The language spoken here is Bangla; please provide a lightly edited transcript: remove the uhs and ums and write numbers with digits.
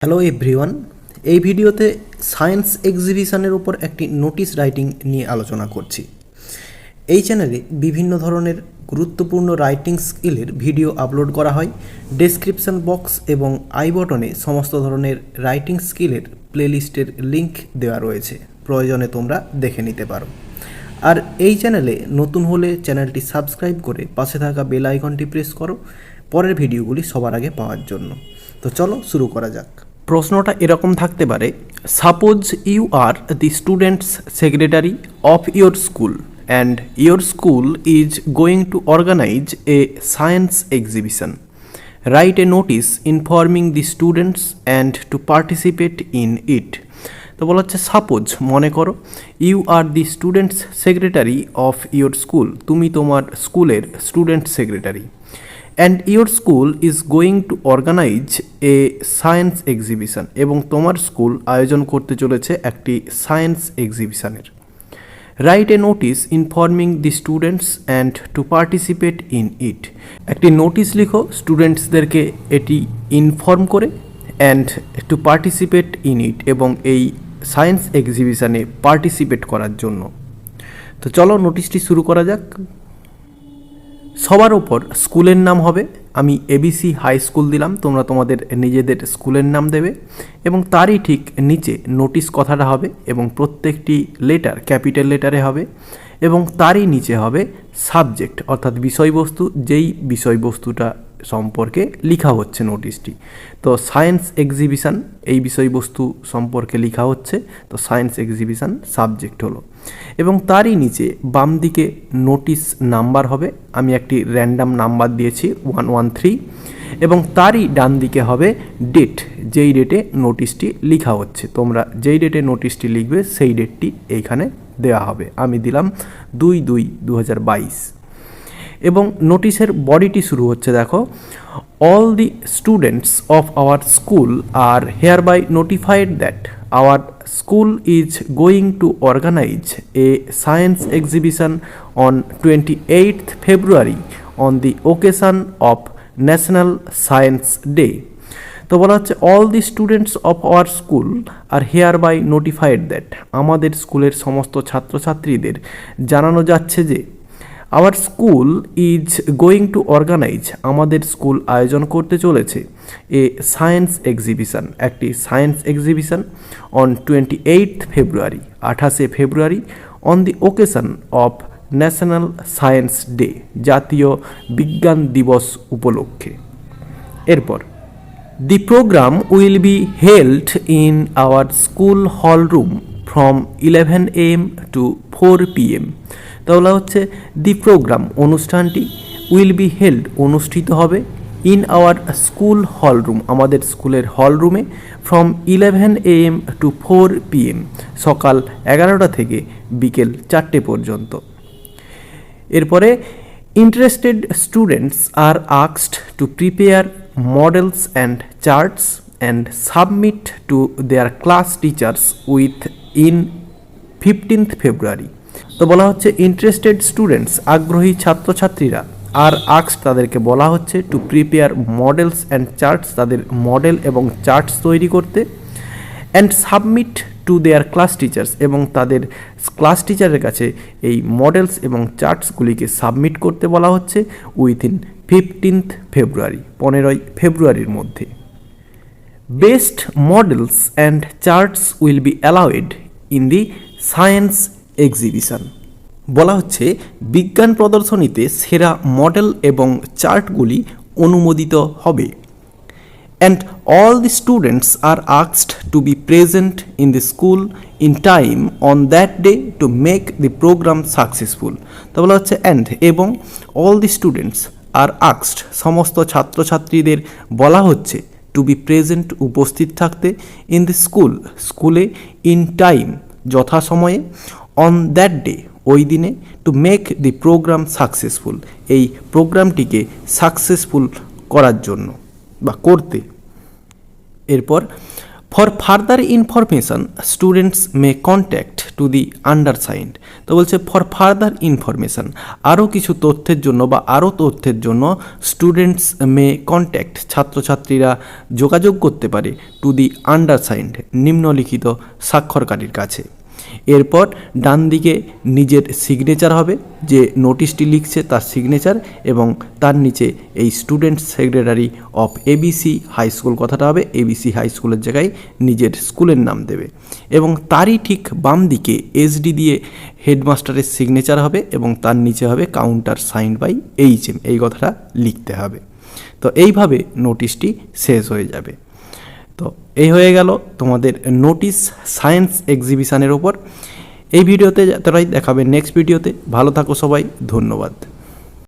হ্যালো এভরিওয়ান, এই ভিডিওতে সায়েন্স এক্সিবিশনের উপর একটি নোটিশ রাইটিং নিয়ে আলোচনা করছি। এই চ্যানেলে বিভিন্ন ধরনের গুরুত্বপূর্ণ রাইটিং স্কিলের ভিডিও আপলোড করা হয়। ডেসক্রিপশন বক্স এবং আই বটনে সমস্ত ধরনের রাইটিং স্কিলের প্লেলিস্টের লিঙ্ক দেওয়া রয়েছে, প্রয়োজনে তোমরা দেখে নিতে পারো। আর এই চ্যানেলে নতুন হলে চ্যানেলটি সাবস্ক্রাইব করে পাশে থাকা বেল আইকনটি প্রেস করো পরের ভিডিওগুলি সবার আগে পাওয়ার জন্য। তো চলো শুরু করা যাক। প্রশ্নটা এরকম থাকতে পারে, suppose you are the students secretary of your school and your school is going to organize a science exhibition. Write a notice informing the students and to participate in it. তো বলা হচ্ছে সাপোজ, মনে করো, you are the students secretary of your school, তুমি তোমার স্কুলের student secretary, and your school is going to organize a science exhibition, এবং তোমার স্কুল আয়োজন করতে চলেছে একটি সায়েন্স এক্সিবিশনের। Write a notice informing the students and to participate in it. একটি নোটিশ লিখো স্টুডেন্টসদেরকে এটি ইনফর্ম করে, and to participate in it, এবং এই সায়েন্স এক্সিবিশনে পার্টিসিপেট করার জন্য। তো চলো নোটিশটি শুরু করা যাক। সবার ওপর স্কুলের নাম হবে, আমি এবিসি হাই স্কুল দিলাম, তোমরা তোমাদের নিজেদের স্কুলের নাম দেবে, এবং তারই ঠিক নিচে নোটিশ কথাটা হবে, এবং প্রত্যেকটি লেটার ক্যাপিটাল লেটারে হবে, এবং তারই নিচে হবে সাবজেক্ট অর্থাৎ বিষয়বস্তু, যেই বিষয়বস্তুটা সম্পর্কে লেখা হচ্ছে নোটিশটি। তো সায়েন্স এক্সিবিশন এই বিষয়বস্তু সম্পর্কে লেখা হচ্ছে, তো সায়েন্স এক্সিবিশন সাবজেক্ট হলো, এবং তারই নিচে বাম দিকে নোটিশ নাম্বার হবে, আমি একটি র্যান্ডাম নাম্বার দিয়েছি 113, এবং তারই ডান দিকে হবে ডেট, যেই ডেটে নোটিশটি লেখা হচ্ছে। তোমরা যেই ডেটে নোটিশটি লিখবে সেই ডেটটি এইখানে দেওয়া হবে, আমি দিলাম 2/2/2022। এবং নোটিশের বডিটি শুরু হচ্ছে, দেখো, all the students of our school are hereby notified that our school is going to organize a science exhibition on 28th February on the occasion of national science day. তো বলা হচ্ছে all the students of our school are hereby notified that, আমাদের স্কুলের সমস্ত ছাত্রছাত্রীদের জানানো যাচ্ছে যে our school is going to organize, আমাদের স্কুল আয়োজন করতে চলেছে এ সায়েন্স এক্সিবিশন, একটি science exhibition on 28th February 28শে ফেব্রুয়ারি, on the occasion of national science day, জাতীয় বিজ্ঞান দিবস উপলক্ষে। এরপর the programme will be held in our school hall room from 11 AM to 4 PM। তাহলে হচ্ছে দি প্রোগ্রাম অনুষ্ঠানটি, উইল বি হেল্ড অনুষ্ঠিত হবে, in our school hall room আমাদের স্কুলের হল রুমে, ফ্রম 11 AM to 4 PM সকাল 11টা থেকে বিকেল 4টে পর্যন্ত। এরপরে interested students are asked to prepare models and charts and submit to their class teachers within 15th February। তো বলা হচ্ছে ইন্টারেস্টেড স্টুডেন্টস আগ্রহী ছাত্রছাত্রীরা, আর আস্ক তাদেরকে বলা হচ্ছে to prepare models and charts তাদের মডেল এবং চার্টস তৈরি করতে, and submit to their class teachers এবং তাদের ক্লাস টিচারের কাছে এই মডেলস এবং চার্টসগুলিকে সাবমিট করতে বলা হচ্ছে উইথিন 15th February 15ই ফেব্রুয়ারির মধ্যে। Best models and charts will be allowed in the science exhibition. বলা হচ্ছে বিজ্ঞান প্রদর্শনীতে সেরা মডেল এবং চার্টগুলি অনুমোদিত হবে, and all the students are asked to be present in the school in time on that day to make the program successful. তো বলা হচ্ছে অ্যান্ড এবং all the students are asked সমস্ত ছাত্রছাত্রীদের বলা হচ্ছে টু বি প্রেজেন্ট উপস্থিত থাকতে, ইন দি স্কুল স্কুলে, ইন টাইম যথাসময়ে, অন দ্যাট ডে ওই দিনে, to make the program successful এই প্রোগ্রামটিকে সাকসেসফুল করার জন্য বা করতে। এরপর for further information students May contact to the undersigned. তো বলছে ফর ফার্দার ইনফরমেশান, আরও কিছু তথ্যের জন্য বা আরও তথ্যের জন্য স্টুডেন্টস মে কন্ট্যাক্ট, ছাত্রছাত্রীরা যোগাযোগ করতে পারে টু দি আন্ডারসাইন্ড, নিম্নলিখিত স্বাক্ষরকারীর কাছে। এরপর ডান দিকে নিজের সিগনেচার হবে, যে নোটিশটি লিখছে তার সিগনেচার, এবং তার নিচে এই student secretary of ABC high school কথাটা হবে, এবিসি হাই স্কুলের জায়গায় নিজের স্কুলের নাম দেবে। এবং তারই ঠিক বাম দিকে এসডি দিয়ে হেডমাস্টারের সিগনেচার হবে, এবং তার নিচে হবে কাউন্টার সাইন্ড বাই এইচএম, এই কথাটা লিখতে হবে। তো এইভাবে নোটিশটি শেষ হয়ে যাবে। তো এই হয়ে গেল তোমাদের নোটিশ সায়েন্স এক্সিবিশনের ওপর। এই ভিডিওতে যতটাই দেখাবে নেক্সট ভিডিওতে। ভালো থাকো সবাই, ধন্যবাদ।